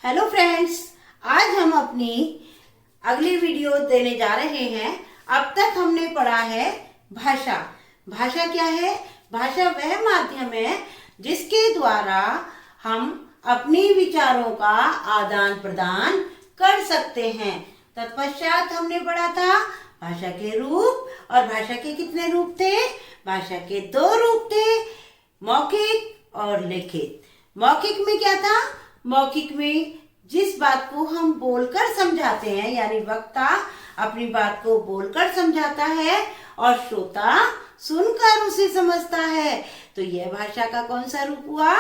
Hello friends, आज हम अपनी अगली वीडियो देने जा रहे हैं। अब तक हमने पढ़ा है भाषा। भाषा क्या है? भाषा वह माध्यम है जिसके द्वारा हम अपनी विचारों का आदान प्रदान कर सकते हैं। तत्पश्चात हमने पढ़ा था भाषा के रूप, और भाषा के कितने रूप थे? भाषा के 2 रूप थे, मौखिक और लिखित। मौखिक में क्या था? मौखिक में जिस बात को हम बोलकर समझाते हैं, यानी वक्ता अपनी बात को बोलकर समझाता है और श्रोता सुनकर उसे समझता है, तो यह भाषा का कौन सा रूप हुआ?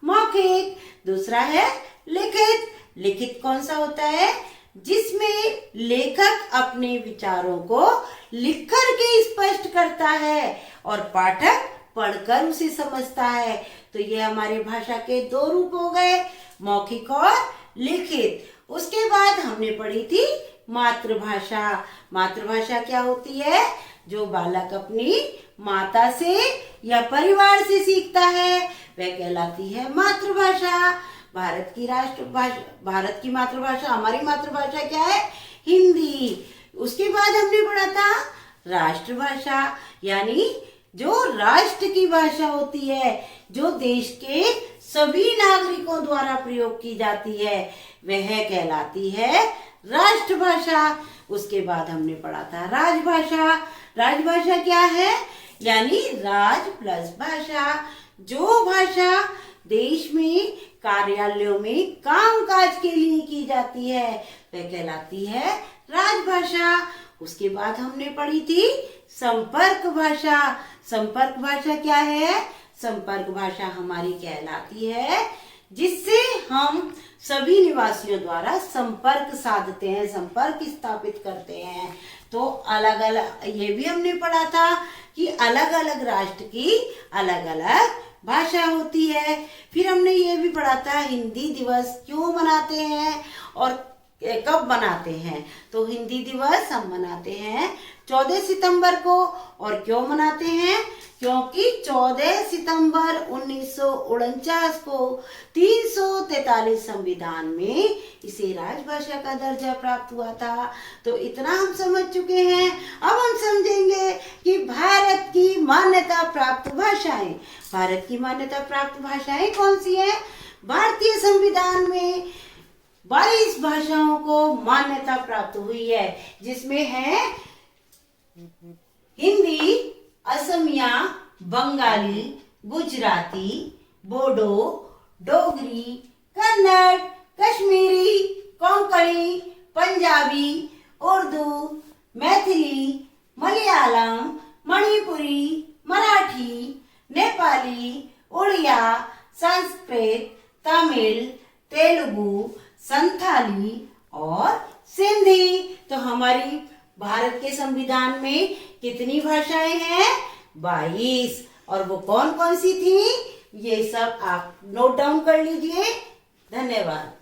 मौखिक। दूसरा है लिखित। लिखित कौन सा होता है? जिसमें लेखक अपने विचारों को लिखकर के स्पष्ट करता है और पाठक पढ़कर उसे समझता है। तो ये हमारे भाषा के 2 रूप हो गए, मौखिक और लिखित। उसके बाद हमने पढ़ी थी मातृभाषा। मातृभाषा क्या होती है? जो बालक अपनी माता से या परिवार से सीखता है वह कहलाती है मातृभाषा। भारत की मातृभाषा, हमारी मातृभाषा क्या है? हिंदी। उसके बाद हमने पढ़ा था राष्ट्रभाषा, यानी जो राष्ट्र की भाषा होती है, जो देश के सभी नागरिकों द्वारा प्रयोग की जाती है, वह कहलाती है राष्ट्रभाषा। उसके बाद हमने पढ़ा था राजभाषा। राजभाषा क्या है? यानी राज प्लस भाषा। जो भाषा देश में कार्यालयों में कामकाज के लिए की जाती है वह कहलाती है राजभाषा। उसके बाद हमने पढ़ी थी संपर्क भाषा। संपर्क भाषा क्या है? संपर्क भाषा हमारी कहलाती है जिससे हम सभी निवासियों द्वारा संपर्क साधते हैं, संपर्क स्थापित करते हैं। तो अलग अलग, ये भी हमने पढ़ा था कि अलग अलग राष्ट्र की अलग अलग भाषा होती है। फिर हमने ये भी पढ़ा था हिंदी दिवस क्यों मनाते हैं और कब मनाते हैं। तो हिंदी दिवस हम मनाते हैं 14 सितंबर को। और क्यों मनाते हैं? क्योंकि 14 सितंबर 1949 को 343 संविधान में इसे राजभाषा का दर्जा प्राप्त हुआ था। तो इतना हम समझ चुके हैं। अब हम समझेंगे कि भारत की मान्यता प्राप्त भाषाएं। भारत की मान्यता प्राप्त भाषाएं कौन सी हैं? भारतीय संविधान में 22 भाषाओं को मान्यता प्राप्त हुई है, जिसमें है हिंदी, असमिया, बंगाली, गुजराती, बोडो, डोगरी, कन्नड़, कश्मीरी, कोंकणी, पंजाबी, उर्दू, मैथिली, मलयालम, मणिपुरी, मराठी, नेपाली, उड़िया, संस्कृत, तमिल, तेलुगु, संथाली और सिंधी। तो हमारी भारत के संविधान में कितनी भाषाएं हैं? 22। और वो कौन कौन सी थी? ये सब आप नोट डाउन कर लीजिए। धन्यवाद।